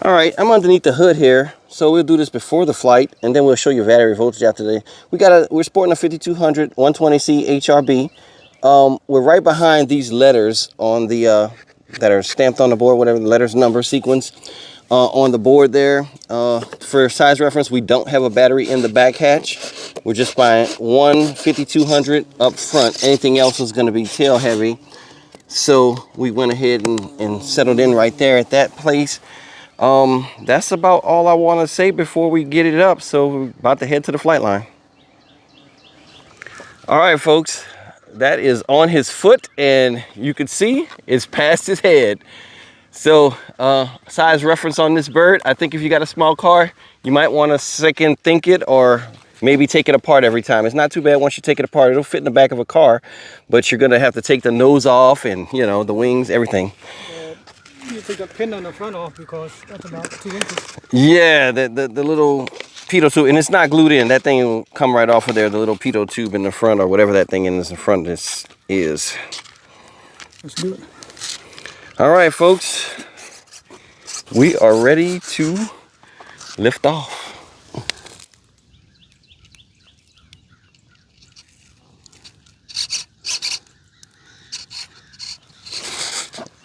All right, I'm underneath the hood here, so we'll do this before the flight, and then we'll show you battery voltage after the. We're sporting a 5200 120C HRB. We're right behind these letters on the that are stamped on the board, whatever the letters, number, sequence on the board there. For size reference, we don't have a battery in the back hatch. We're just buying one 5200 up front. Anything else is going to be tail heavy. So we went ahead and settled in right there at that place. That's about all I want to say before we get it up. So we're about to head to the flight line. All right, folks, that is on his foot, and you can see it's past his head. So size reference on this bird, I think if you got a small car, you might want to second think it, or maybe take it apart every time. It's not too bad once you take it apart. It'll fit in the back of a car, but you're gonna have to take the nose off and, you know, the wings, everything. You take the pin on the front off because that's about 2 inches. Yeah, the little pitot tube, and it's not glued in. That thing will come right off of there, the little pitot tube in the front, or whatever that thing is in front of this is. Let's do it. All right, folks, we are ready to lift off.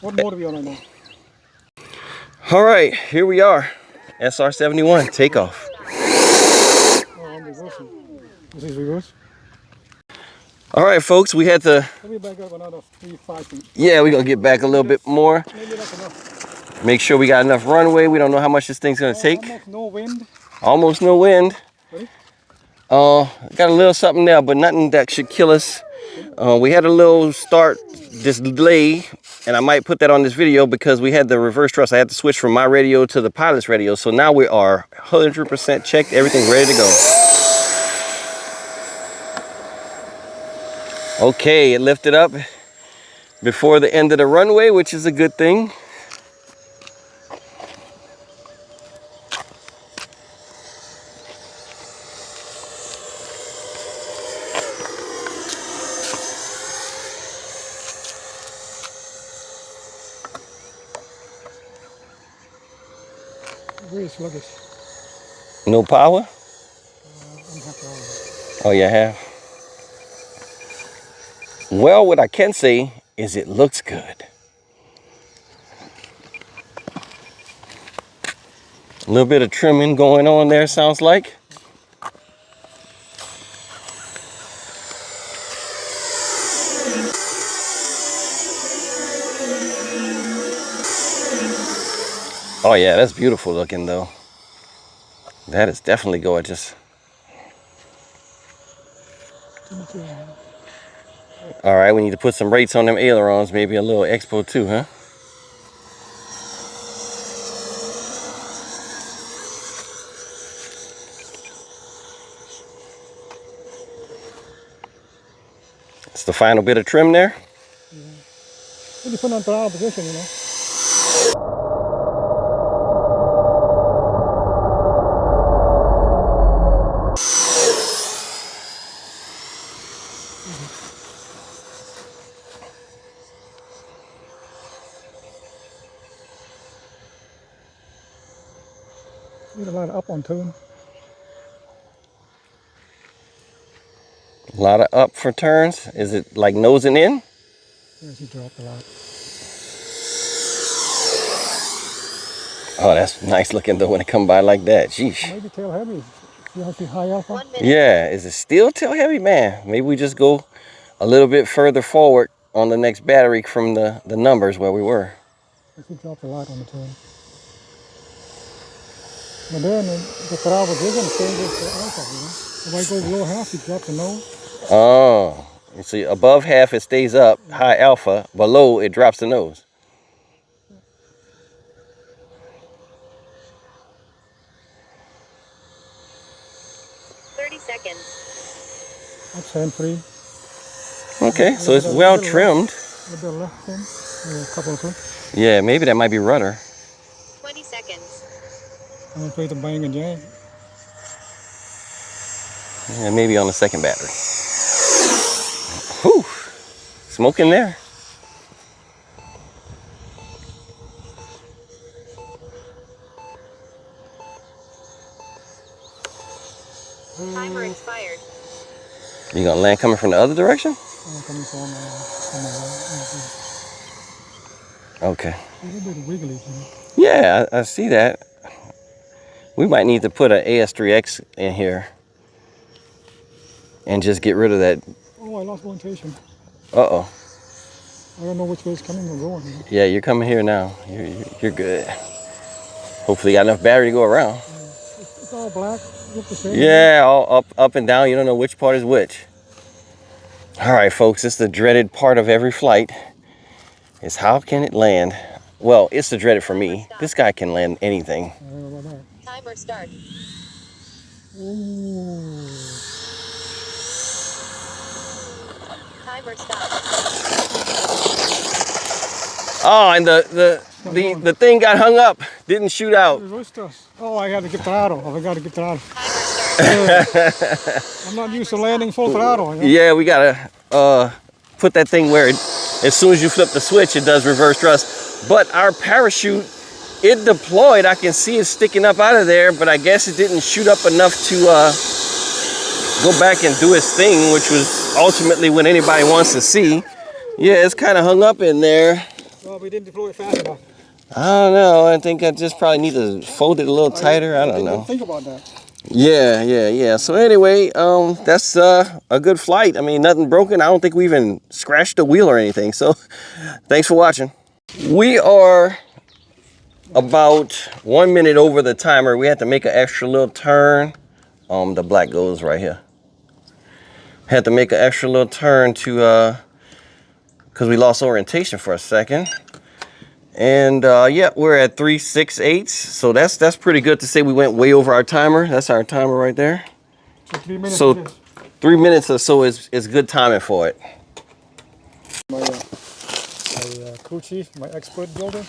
What mode are we on right now? All right, here we are. SR-71, takeoff. Oh, I'm reversing. This is reverse. All right, folks, we had to... Let me back up another 3-5 feet. Yeah, we're going to get back a little bit more. Maybe that's enough. Make sure we got enough runway. We don't know how much this thing's going to take. Almost no wind. Almost no wind. Ready? Got a little something there, but nothing that should kill us. We had a little start delay, and I might put that on this video because we had the reverse thrust. I had to switch from my radio to the pilot's radio. So now we are 100% checked. Everything ready to go. Okay, it lifted up before the end of the runway, which is a good thing. Very sluggish. No power? I'm half hour. Oh, you have? Well, what I can say is it looks good. A little bit of trimming going on there, sounds like. Oh yeah, that's beautiful looking though. That is definitely gorgeous. All right, we need to put some rates on them ailerons, maybe a little expo too, huh? It's the final bit of trim there. Yeah. Maybe put on throttle position, you know. Need a lot of up on tune. A lot of up for turns. Is it like nosing in? Yes, he dropped a lot. Oh, that's nice looking though when it come by like that. Jeez. Maybe tail heavy. You have to high alpha. Yeah, is it still tail heavy? Man, maybe we just go a little bit further forward on the next battery from the numbers where we were. He dropped a lot on the tune. But then the throttle position changes the alpha, you know. If I go below half, he drops the nose. Oh, you see, above half it stays up, high alpha. Below it drops the nose. That's hand-free. Okay, so it's well trimmed. A little bit left in. A couple of clicks. Yeah, maybe that might be rudder. 20 seconds. I'm going to play the bang and jang. Yeah, maybe on the second battery. Whew, smoke in there. Timer expired. You gonna land coming from the other direction? I'm coming from my right. Okay. A little bit wiggly, you know. Yeah, I see that. We might need to put an AS3X in here and just get rid of that. Oh, I lost orientation. Uh-oh. I don't know which way it's coming or going. You know? Yeah, you're coming here now. You're good. Hopefully you got enough battery to go around. It's all black. Look the same. Yeah, all up and down. You don't know which part is which. All right, folks, it's the dreaded part of every flight. Is how can it land? Well, it's the dreaded for me. This guy can land anything. I don't know about that. Timer start. Ooh. Timer stop. Oh, and the thing got hung up. Didn't shoot out. Oh, I got to get throttle. I got to get throttle. Timer start. I'm not used to landing full throttle. You know? Yeah, we gotta put that thing where as soon as you flip the switch, it does reverse thrust. But our parachute, it deployed. I can see it sticking up out of there, but I guess it didn't shoot up enough to go back and do its thing, which was ultimately what anybody wants to see. Yeah, it's kind of hung up in there. Well, we didn't deploy it fast enough. I don't know. I think I just probably need to fold it a little tighter. I don't know. Think about that. Yeah. So anyway, that's a good flight. I mean, nothing broken. I don't think we even scratched the wheel or anything. So thanks for watching. We are about 1 minute over the timer. We had to make an extra little turn. The black goes right here. Had to make an extra little turn to, because we lost orientation for a second. And yeah, we're at 3:68. So that's pretty good to say we went way over our timer. That's our timer right there. So 3 minutes. So 3 minutes or so is good timing for it. My crew chief, my expert builder,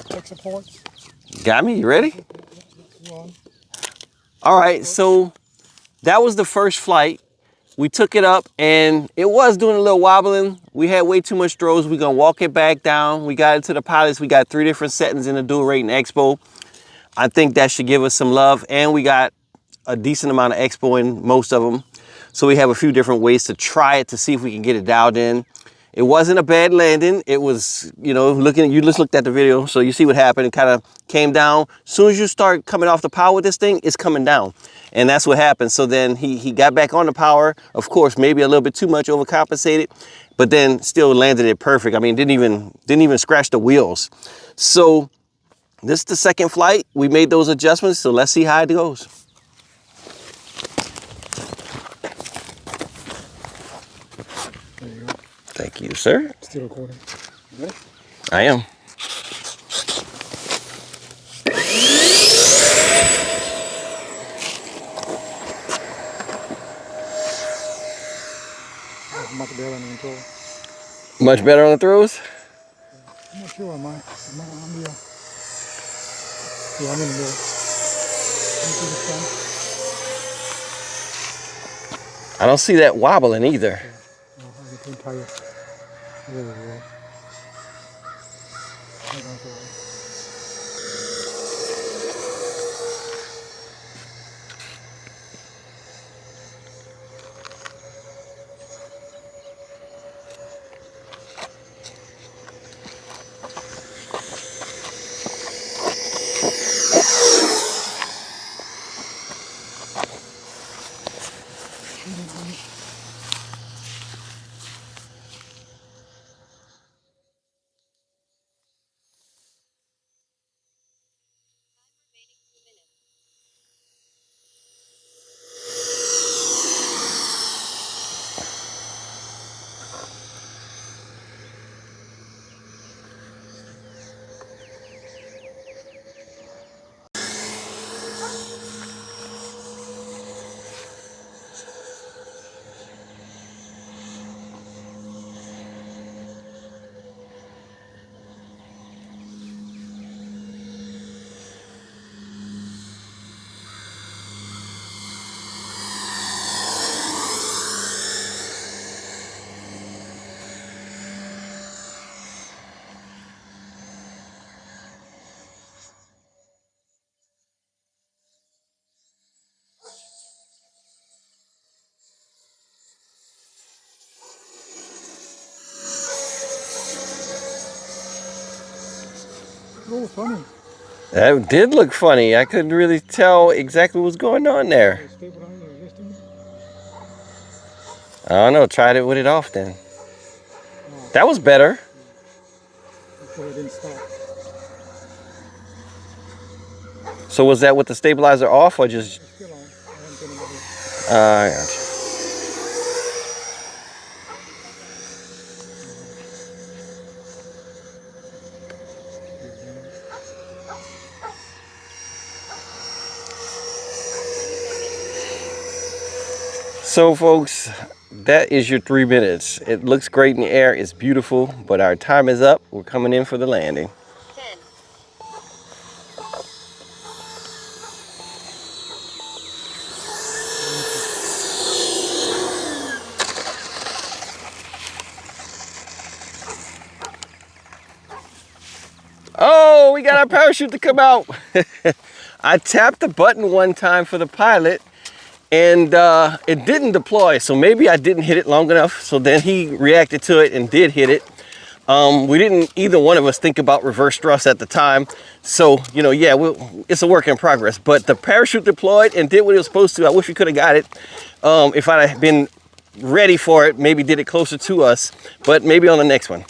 tech support. Got me? You ready? You on? All right, so that was the first flight. We took it up and it was doing a little wobbling. We had way too much throws. We're gonna walk it back down. We got it to the pilots. We got 3 different settings in the dual rating expo. I think that should give us some love, and we got a decent amount of expo in most of them. So we have a few different ways to try it to see if we can get it dialed in. It wasn't a bad landing. It was, you know, you just looked at the video, so you see what happened. It kind of came down. As soon as you start coming off the power with this thing, it's coming down. And that's what happened. So then he got back on the power. Of course, maybe a little bit too much, overcompensated, but then still landed it perfect. I mean, didn't even scratch the wheels. So this is the second flight. We made those adjustments, so let's see how it goes. There you go. Thank you, sir. Still recording. You ready? I am. Much better on the control. Much better on the throws? I'm not sure on mine. I'm in the middle. I don't see that wobbling either. I'm between tires. There we go. was funny. That did look funny. I couldn't really tell exactly what was going on there. Stabilizer, lifting. I don't know. Tried it with it off then. No, That was better. so it didn't stop. So was that with the stabilizer off or just? It's still on. I haven't been over it. I gotcha. So folks, that is your 3 minutes. It looks great in the air. It's beautiful, but our time is up. We're coming in for the landing. 10. Oh, we got our parachute to come out. I tapped the button one time for the pilot and it didn't deploy. So maybe I didn't hit it long enough. So then he reacted to it and did hit it. We didn't, either one of us, think about reverse thrust at the time. So, you know, yeah, it's a work in progress. But the parachute deployed and did what it was supposed to. I wish we could have got it. If I'd have been ready for it, maybe did it closer to us. But maybe on the next one.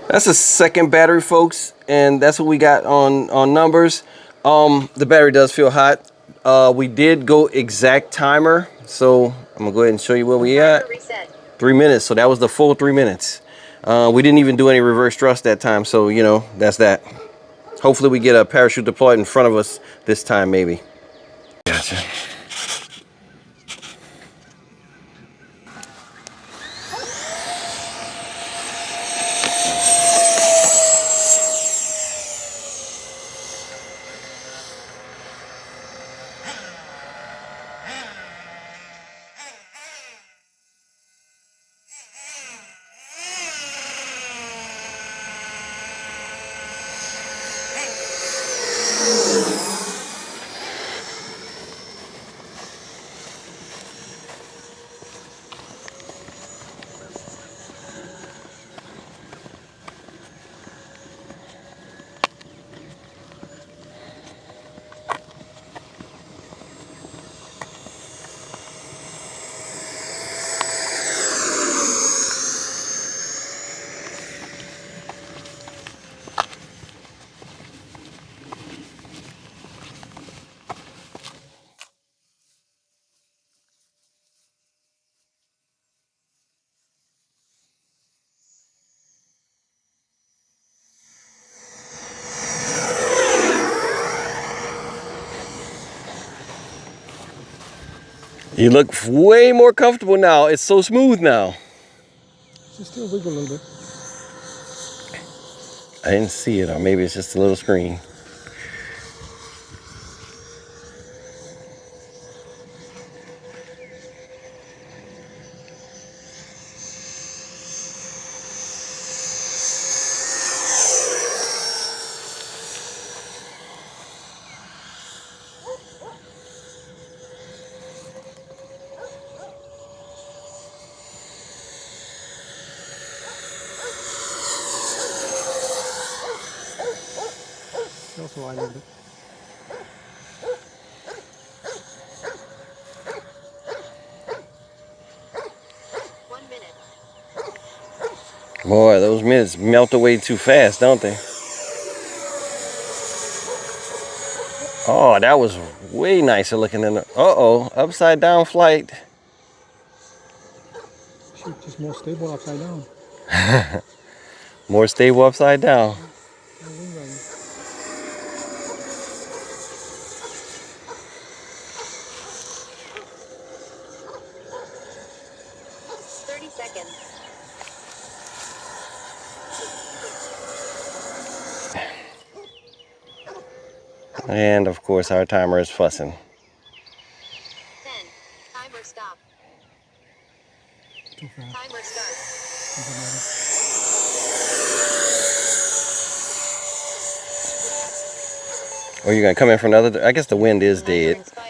That's the second battery, folks, and that's what we got on numbers. The battery does feel hot. We did go exact timer, so I'm gonna go ahead and show you where we at. Reset. 3 minutes, so that was the full 3 minutes. We didn't even do any reverse thrust that time, so you know, that's that. Hopefully we get a parachute deployed in front of us this time, maybe. Gotcha. You look way more comfortable now. It's so smooth now. Just still wiggle a little bit. I didn't see it, or maybe it's just a little screen. Also, I loved it. Boy, those minutes melt away too fast, don't they? Oh, that was way nicer looking than the, uh-oh, upside down flight. Shoot, just more stable upside down. More stable upside down. No wing running. 30 seconds. And of course our timer is fussing. 10. Timer stop. Too fast. Timer start. Doesn't matter. Or you're gonna come in from another, I guess the wind is Timer dead. expired.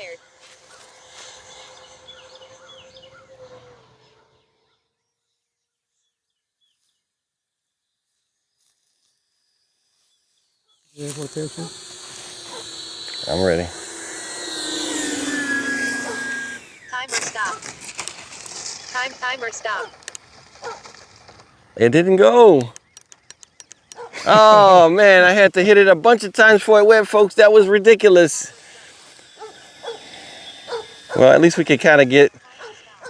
Yeah, rotation. I'm ready. Timer stop. Timer stop. It didn't go. Oh man, I had to hit it a bunch of times before it went, folks. That was ridiculous. Well, at least we can kind of get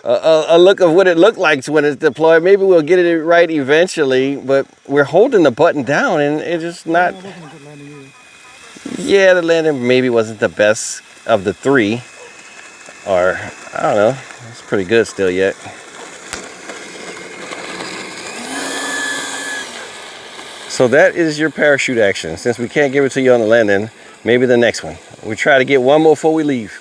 a look of what it looked like when it's deployed. Maybe we'll get it right eventually, but we're holding the button down and it's just not. Yeah, it wasn't a good landing either. Yeah, the landing maybe wasn't the best of the three. Or, I don't know, it's pretty good still yet. So that is your parachute action. Since we can't give it to you on the landing, maybe the next one. We try to get one more before we leave.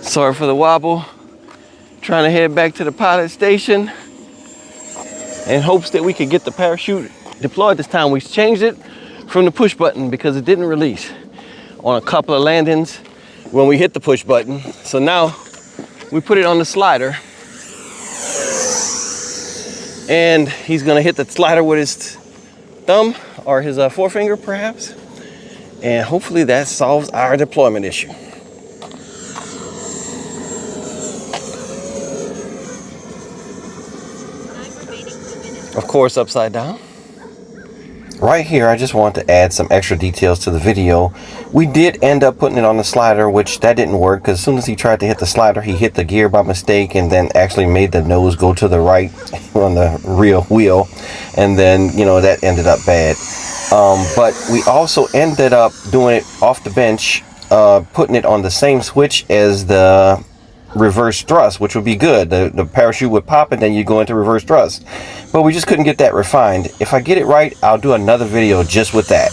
Sorry for the wobble. Trying to head back to the pilot station in hopes that we could get the parachute deployed this time. We changed it from the push button because it didn't release on a couple of landings when we hit the push button. So now we put it on the slider and he's gonna hit the slider with his thumb or his forefinger perhaps. And hopefully that solves our deployment issue. Of course, upside down. Right here, I just want to add some extra details to the video. We did end up putting it on the slider, which that didn't work because as soon as he tried to hit the slider, he hit the gear by mistake and then actually made the nose go to the right on the rear wheel. And then, you know, that ended up bad. But we also ended up doing it off the bench, putting it on the same switch as the reverse thrust, which would be good. The parachute would pop and then you go into reverse thrust. But we just couldn't get that refined. If I get it right, I'll do another video just with that.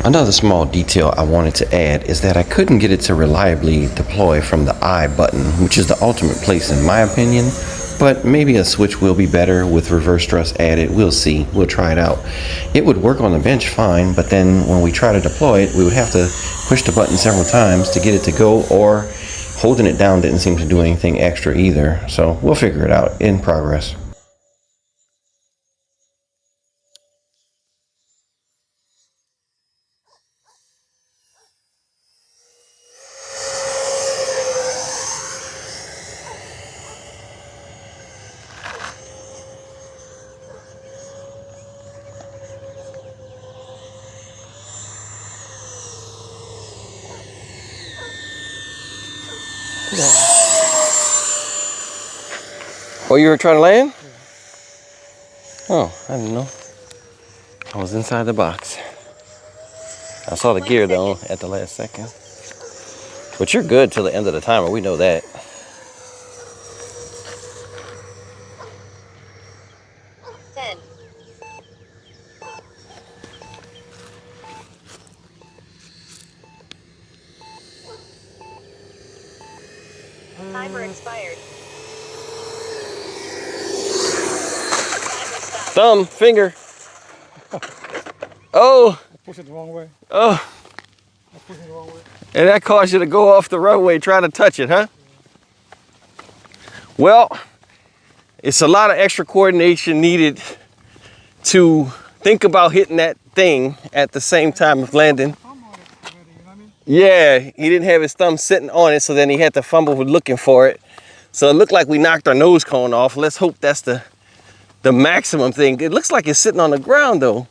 Another small detail I wanted to add is that I couldn't get it to reliably deploy from the I button, which is the ultimate place in my opinion, but maybe a switch will be better with reverse thrust added. We'll see. We'll try it out. It would work on the bench fine, but then when we try to deploy it, we would have to push the button several times to get it to go, or holding it down didn't seem to do anything extra either. So we'll figure it out. In progress. Yeah. Oh, you were trying to land? Oh, I didn't know. I was inside the box. I saw the gear though at the last second. But you're good till the end of the timer, we know that. Timer expired. Timer stopped. Thumb, finger. Oh, I pushed it the wrong way. oh. I pushed it the wrong way. And that caused you to go off the runway trying to touch it, huh? Well, it's a lot of extra coordination needed to think about hitting that thing at the same time of landing. Thumb on it already, you know what I mean? Yeah, he didn't have his thumb sitting on it, so then he had to fumble with looking for it. So it looked like we knocked our nose cone off. Let's hope that's the maximum thing. It looks like it's sitting on the ground though.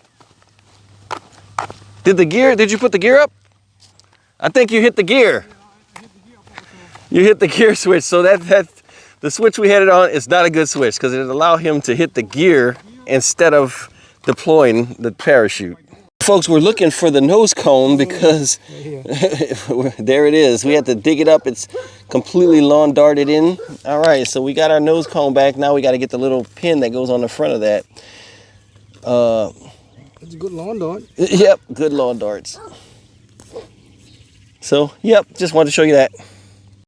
Did you put the gear up? I think you hit the gear. You hit the gear switch, so that the switch we had it on is not a good switch because it allowed him to hit the gear instead of deploying the parachute. Folks, we're looking for the nose cone because there it is. We had to dig it up. It's completely lawn darted in. All right, so we got our nose cone back. Now we got to get the little pin that goes on the front of that. It's a good lawn dart. Yep, good lawn darts. So, yep, just wanted to show you that.